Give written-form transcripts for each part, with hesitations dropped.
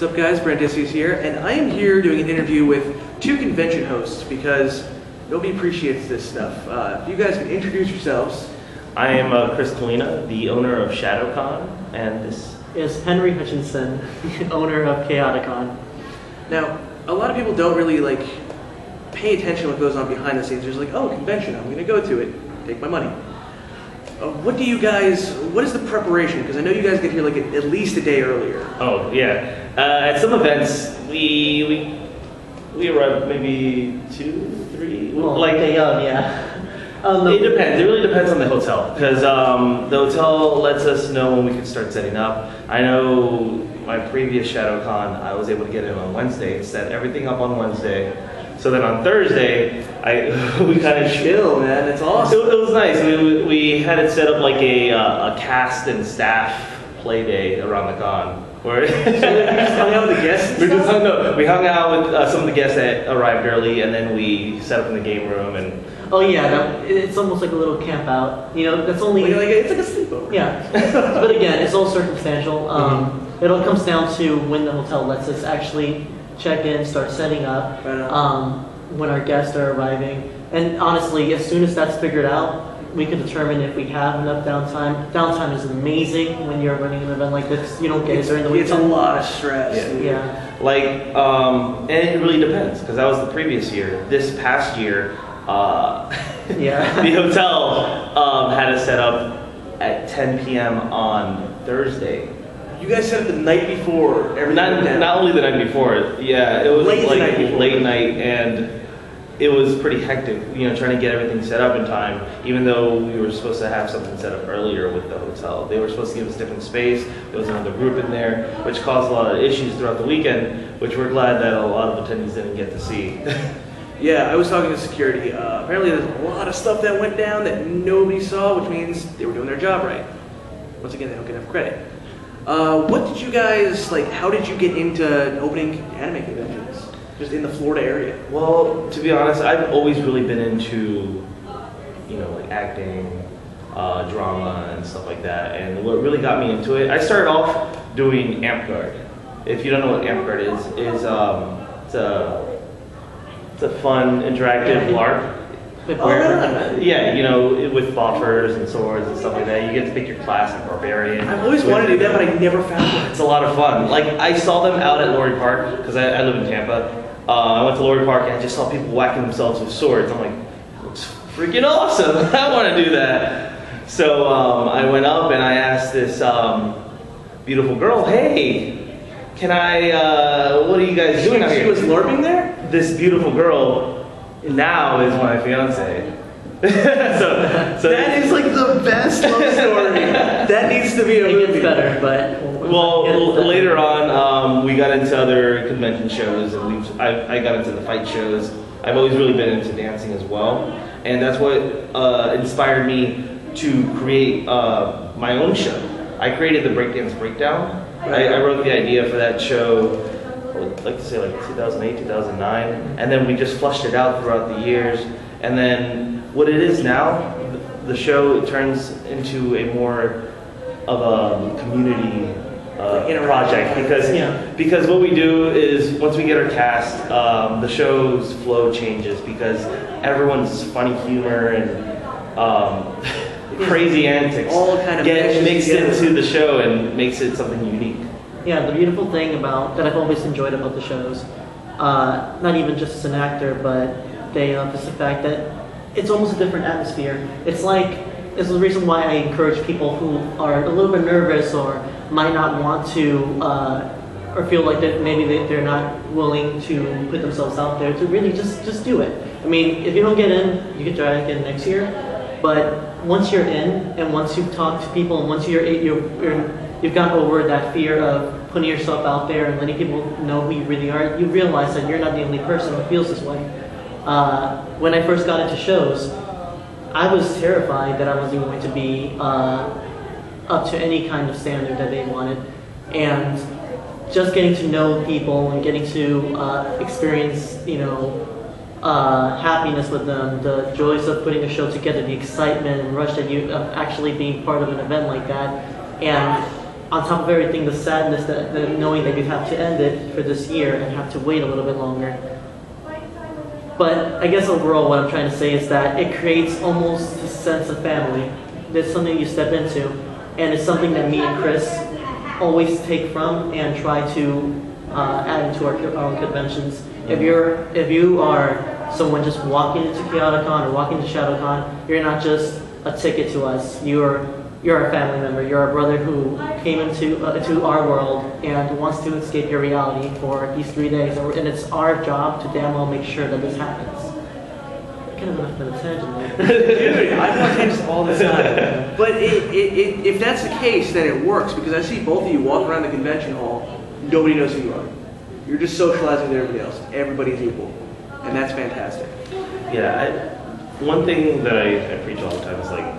What's up guys, Brent is here, and I am here doing an interview with two convention hosts because nobody appreciates this stuff. If you guys can introduce yourselves. I am Chris Kalina, the owner of Shadocon, and this is Henry Hutchinson, the owner of Khaotic Kon. Now, a lot of people don't really pay attention to what goes on behind the scenes. They're just like, oh, convention, I'm going to go to it, take my money. What is the preparation? Because I know you guys get here at least a day earlier. Oh, yeah. At some events, we arrive maybe 2, 3. Well, yeah. It depends. It really depends on the hotel. Because the hotel lets us know when we can start setting up. I know my previous Shadocon, I was able to get in on Wednesday, set everything up on Wednesday. So then on Thursday, we kind of chill, man. It's awesome. It was nice. We had it set up like a cast and staff play day around the con. Where so you just hung out with the guests? We hung out with some of the guests that arrived early, and then we set up in the game room. And oh yeah, it's almost like a little camp out. You know, that's only it's like a sleepover. Yeah, but again, it's all circumstantial. It all comes down to when the hotel lets us actually check in, start setting up, when our guests are arriving. And honestly, as soon as that's figured out, we can determine if we have enough downtime. Downtime is amazing when you're running an event like this. You don't get it during the weekend. It's a lot of stress. Yeah. And it really depends, because that was the previous year. This past year, the hotel had us set up at 10 p.m. on Thursday. You guys set up the night before everything. Not only the night before, yeah, it was late night, and it was pretty hectic, trying to get everything set up in time, even though we were supposed to have something set up earlier with the hotel. They were supposed to give us different space. There was another group in there, which caused a lot of issues throughout the weekend, which we're glad that a lot of attendees didn't get to see. Yeah, I was talking to security. Apparently there's a lot of stuff that went down that nobody saw, which means they were doing their job right. Once again, they don't get enough credit. What did you guys, how did you get into opening anime conventions? Just in the Florida area? Well, to be honest, I've always really been into, acting, drama, and stuff like that. And what really got me into it, I started off doing Amp Guard. If you don't know what Amp Guard is it's a fun, interactive LARP. With buffers and swords and stuff like that. You get to pick your class like Barbarian. I've always wanted to do that, but I never found one. It's a lot of fun. I saw them out at Lorry Park, because I live in Tampa. I went to Lorry Park and I just saw people whacking themselves with swords. I'm like, looks freaking awesome. I want to do that. So I went up and I asked this beautiful girl, hey, can I, what are you guys doing out here? She was LARPing there? This beautiful girl now is my fiance. so that is the best love story. That needs to be a movie. It gets better, but later on, we got into other convention shows, and I got into the fight shows. I've always really been into dancing as well, and that's what inspired me to create my own show. I created the Breakdance Breakdown. I wrote the idea for that show, I would like to say 2008, 2009, and then we just flushed it out throughout the years. And then what it is now, the show turns into a more of a community project, because what we do is once we get our cast, the show's flow changes because everyone's funny humor and crazy antics all kind of get mixed into the show and makes it something unique. Yeah, the beautiful thing that I've always enjoyed about the shows, not even just as an actor, but just the fact that it's almost a different atmosphere. It's the reason why I encourage people who are a little bit nervous or might not want to, or feel like that maybe they're not willing to put themselves out there, to really just do it. I mean, if you don't get in, you can try again next year, but once you're in, and once you've talked to people, and once you've gotten over that fear of putting yourself out there and letting people know who you really are, you realize that you're not the only person who feels this way. When I first got into shows, I was terrified that I wasn't going to be up to any kind of standard that they wanted, and just getting to know people and getting to experience, happiness with them, the joys of putting a show together, the excitement and rush that of actually being part of an event like that, and on top of everything, the sadness that knowing that you have to end it for this year and have to wait a little bit longer. But I guess overall what I'm trying to say is that it creates almost a sense of family. There's something you step into, and it's something that me and Chris always take from and try to add into our own conventions. If you are someone just walking into Khaotic Kon or walking to Shadocon, you're not just a ticket to us. You're a family member. You're a brother who came into our world and wants to escape your reality for these 3 days, and it's our job to damn well make sure that this happens. Kind of enough of a tangent there. Dude, I want tangents all the time. But if that's the case, then it works, because I see both of you walk around the convention hall, nobody knows who you are. You're just socializing with everybody else. Everybody's equal. And that's fantastic. Yeah, one thing that I preach all the time is like,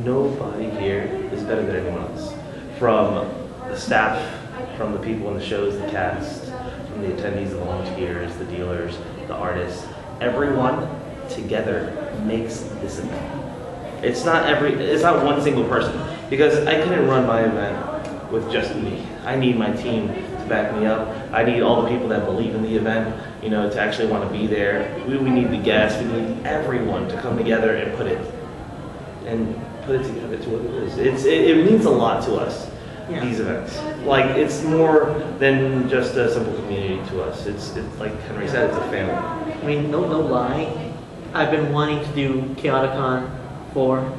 nobody here is better than anyone else. From the staff, from the people in the shows, the cast, from the attendees, the volunteers, the dealers, the artists, everyone together makes this event. It's not one single person, because I couldn't run my event with just me. I need my team to back me up. I need all the people that believe in the event, to actually want to be there. We need the guests, we need everyone to come together and put it together to what it is. It means a lot to us, these events. Like, it's more than just a simple community to us. It's like Henry said, it's a family. I mean, no lie. I've been wanting to do Khaotic Kon for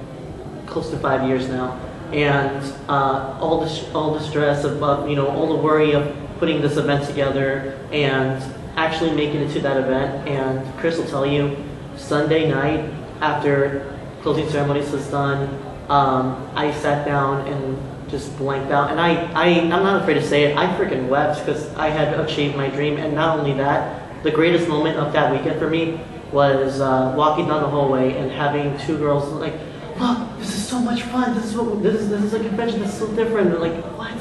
close to 5 years now, and all the stress of all the worry of putting this event together and actually making it to that event. And Chris will tell you, Sunday night after closing ceremonies was done, I sat down and just blanked out. And I'm not afraid to say it, I freaking wept because I had achieved my dream. And not only that, the greatest moment of that weekend for me was walking down the hallway and having two girls like, look, this is so much fun. This is a convention that's so different. They're like, what?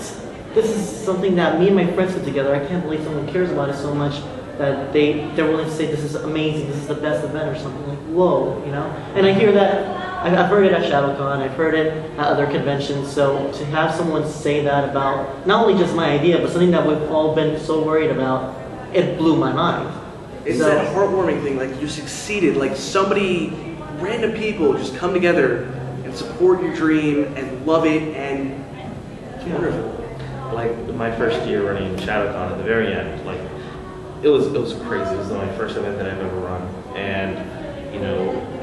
This is something that me and my friends put together. I can't believe someone cares about it so much that they're willing to say this is amazing, this is the best event or something. Like, whoa, And I hear that. I've heard it at Shadocon, I've heard it at other conventions. So to have someone say that about not only just my idea, but something that we've all been so worried about, it blew my mind. It's that heartwarming thing, like you succeeded, like random people just come together and support your dream and love it, and it's wonderful. Like my first year running Shadocon, at the very end, like it was crazy. It was my first event that I've ever run, and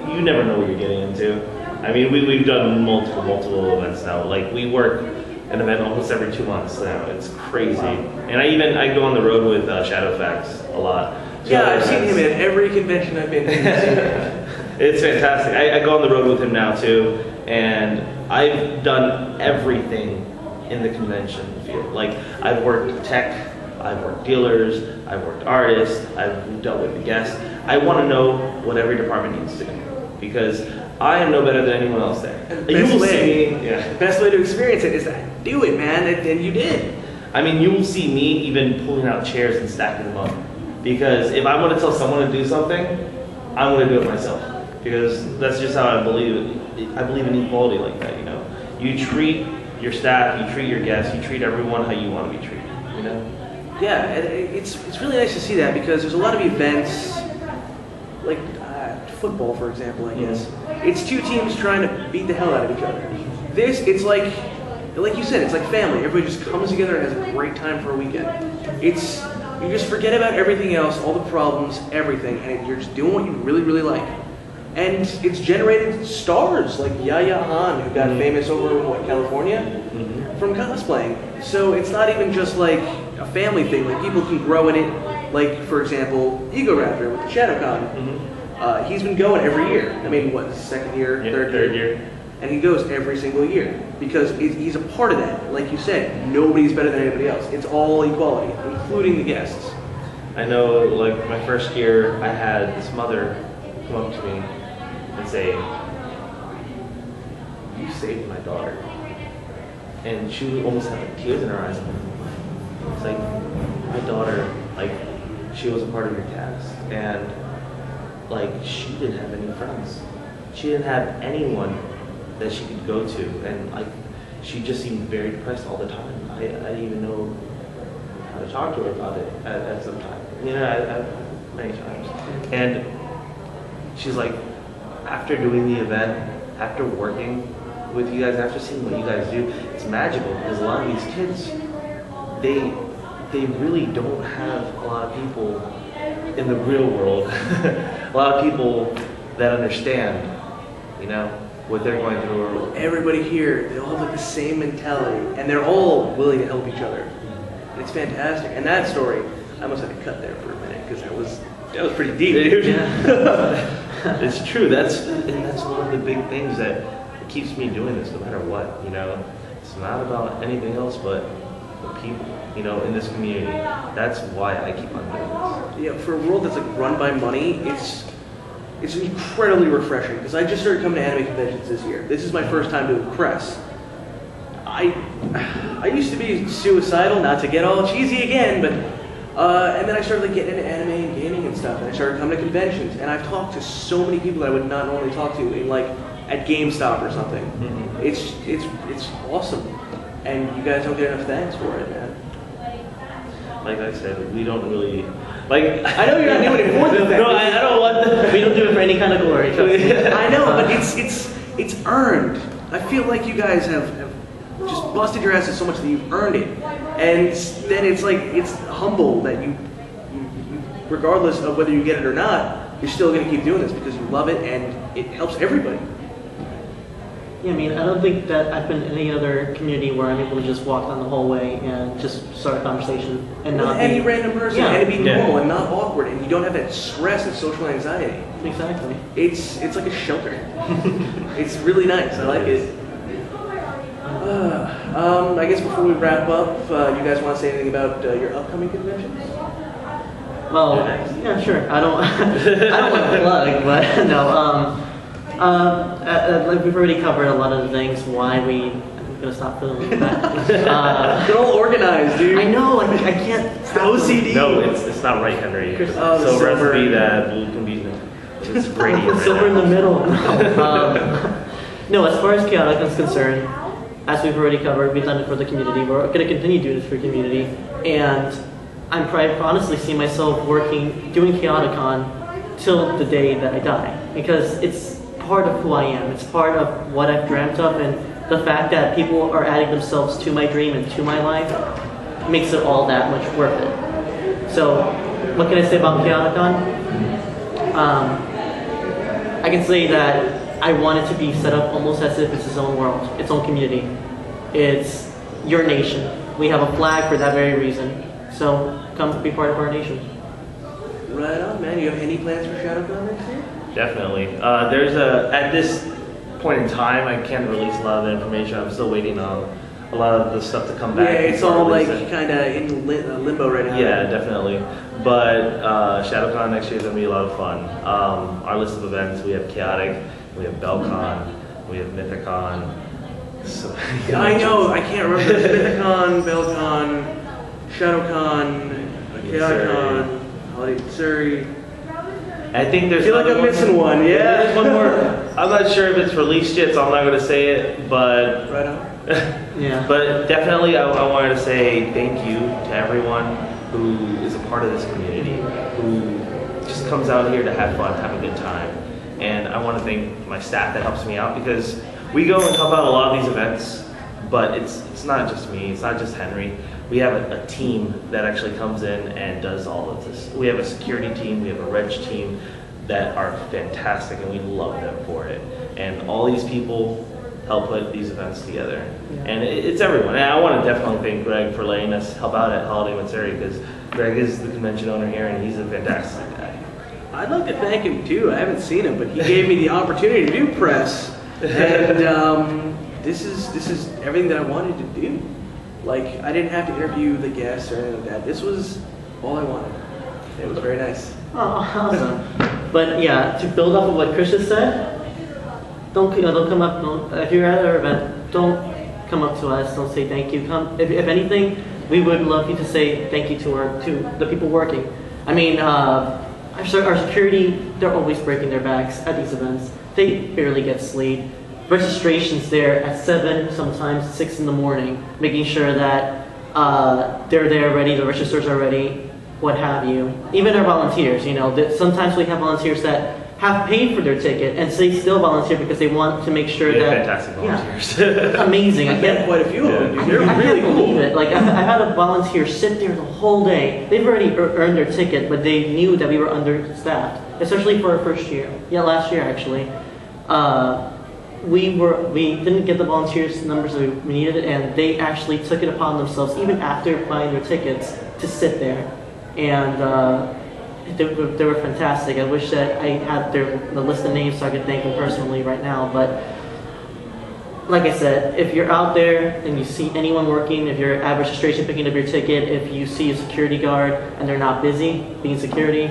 you never know what you're getting into. I mean, we've done multiple events now. Like we work an event almost every 2 months now. It's crazy, and I go on the road with Shadowfax a lot. Yeah, I've seen him at every convention I've been to. It's fantastic. I go on the road with him now too, and I've done everything in the convention field. Like I've worked tech, I've worked dealers, I've worked artists, I've dealt with the guests. I want to know what every department needs to do, because I am no better than anyone else there. The best way to experience it is to do it, man, and you did. I mean, you will see me even pulling out chairs and stacking them up. Because if I want to tell someone to do something, I'm going to do it myself. Because that's just how I believe. I believe in equality like that, You treat your staff, you treat your guests, you treat everyone how you want to be treated, Yeah, and it's really nice to see that, because there's a lot of events, like football, for example, I guess. Mm-hmm. It's two teams trying to beat the hell out of each other. It's like you said, it's like family. Everybody just comes together and has a great time for a weekend. You just forget about everything else, all the problems, everything, and you're just doing what you really, really like. And it's generated stars like Yaya Han, who got famous over in California, from cosplaying. So it's not even just like a family thing. Like people can grow in it. Like, for example, Ego Raptor with the Shadocon. He's been going every year. I mean, what, second year, third year? And he goes every single year because he's a part of that. Like you said, nobody's better than anybody else. It's all equality, including the guests. I know, like my first year, I had this mother come up to me and say, "You saved my daughter," and she would almost have tears in her eyes. It's like, my daughter, like, she was a part of your cast, and like she didn't have any friends. She didn't have anyone that she could go to, and like she just seemed very depressed all the time. I didn't even know how to talk to her about it at some time. You know, many times. And she's like, after doing the event, after working with you guys, after seeing what you guys do, it's magical because a lot of these kids, they really don't have a lot of people in the real world, a lot of people that understand, you know, what they're going through. Everybody here, they all have like the same mentality, and they're all willing to help each other. And it's fantastic. And that story, I almost had to cut there for a minute because that was pretty deep, dude. Yeah. It's true. That's one of the big things that keeps me doing this, no matter what. You know, it's not about anything else but the people. You know, in this community. That's why I keep on doing this. Yeah, for a world that's like run by money, it's incredibly refreshing because I just started coming to anime conventions this year. This is my first time doing press. I used to be suicidal, not to get all cheesy again, but and then I started like getting into anime and gaming and stuff, and I started coming to conventions, and I've talked to so many people that I would not normally talk to in like at GameStop or something. Mm-hmm. It's awesome, and you guys don't get enough thanks for it, man. Like I said, we don't really like. I know you're not doing it for the No, I don't want. We don't do it for any kind of glory. I know, but it's earned. I feel like you guys have just busted your asses so much that you've earned it, and then it's like it's humble that you regardless of whether you get it or not, you're still going to keep doing this because you love it and it helps everybody. Yeah, I mean, I don't think that I've been in any other community where I'm able to just walk down the hallway and just start a conversation and With not any random person, yeah. and to be normal and not awkward, and you don't have that stress and social anxiety. Exactly. It's like a shelter. It's really nice. I like it. I guess before we wrap up, you guys want to say anything about your upcoming conventions? Well, yeah, sure. I don't want to plug, but no. Like we've already covered a lot of the things why I'm gonna stop filming. They're all organized, dude. I know. I can't. It's the OCD. No, it's not right, Henry. So recipe that blue can be. It's Brady. Silver in the middle. No, as far as Khaotic is concerned, as we've already covered, we've done it for the community. We're going to continue doing this for the community, and I'm honestly see myself doing Khaotic Kon till the day that I die, because it's part of who I am. It's part of what I've dreamt of, and the fact that people are adding themselves to my dream and to my life makes it all that much worth it. So, what can I say about Khaotic Kon? I can say that I want it to be set up almost as if it's its own world, its own community. It's your nation. We have a flag for that very reason. So, come be part of our nation. Right on, man. You have any plans for Shadocon next year? Definitely. At this point in time, I can't release a lot of the information. I'm still waiting on a lot of the stuff to come back. Yeah, it's all like kind of in limbo right now. Yeah, definitely. But Shadocon next year is going to be a lot of fun. Our list of events, we have Khaotic, we have Belcon, we have Mythicon. So, I know, I can't remember. Mythicon, Belcon, Shadocon, Khaotic, Holiday Matsuri. I think there's. I feel like I'm missing one. Yeah. There's one more. I'm not sure if it's released yet, so I'm not going to say it. But right on. Yeah. But definitely, I wanted to say thank you to everyone who is a part of this community, who just comes out here to have fun, have a good time, and I want to thank my staff that helps me out because we go and help out a lot of these events, but it's not just me, it's not just Henry. We have a team that actually comes in and does all of this. We have a security team, we have a reg team that are fantastic and we love them for it. And all these people help put these events together. Yeah. And it's everyone. And I want to definitely thank Greg for letting us help out at Holiday Matsuri because Greg is the convention owner here and he's a fantastic guy. I'd like to thank him too. I haven't seen him, but he gave me the opportunity to do press. And this is everything that I wanted to do. Like, I didn't have to interview the guests or anything like that. This was all I wanted. It was very nice. Oh, awesome. But yeah, to build off of what Chris just said, don't come up. If you're at our event, don't come up to us. Don't say thank you. If anything, we would love you to say thank you to the people working. I mean, our security, they're always breaking their backs at these events. They barely get sleep. registrations there at 7, sometimes 6 in the morning, making sure that they're there ready, the registers are ready, what have you. Even our volunteers, you know, sometimes we have volunteers that have paid for their ticket and they still volunteer because they want to make sure that fantastic volunteers. Yeah, amazing. I've met quite a few of them. They're I really can't believe cool. it. Like I had a volunteer sit there the whole day. They've already earned their ticket, but they knew that we were understaffed, especially for our first year. Yeah, last year actually. We didn't get the volunteers numbers that we needed, and they actually took it upon themselves, even after buying their tickets, to sit there, and they were fantastic. I wish that I had the list of names so I could thank them personally right now. But like I said, if you're out there and you see anyone working, if you're at registration picking up your ticket, if you see a security guard and they're not busy being security,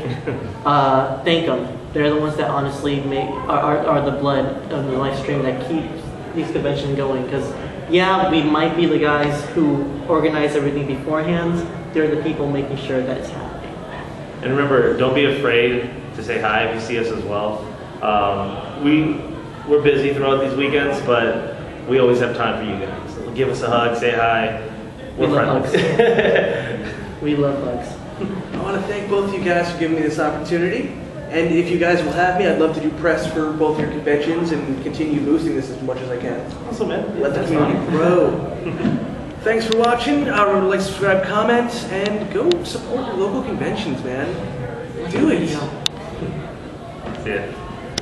thank them. They're the ones that honestly are the blood of the live stream that keeps these conventions going. Because yeah, we might be the guys who organize everything beforehand. They're the people making sure that it's happening. And remember, don't be afraid to say hi if you see us as well. We're busy throughout these weekends, but we always have time for you guys. So give us a hug, say hi. We're friendly. We love hugs. I want to thank both of you guys for giving me this opportunity. And if you guys will have me, I'd love to do press for both your conventions and continue boosting this as much as I can. Awesome, man. Let the community grow. Thanks for watching. Remember to like, subscribe, comment, and go support your local conventions, man. Do it. See ya.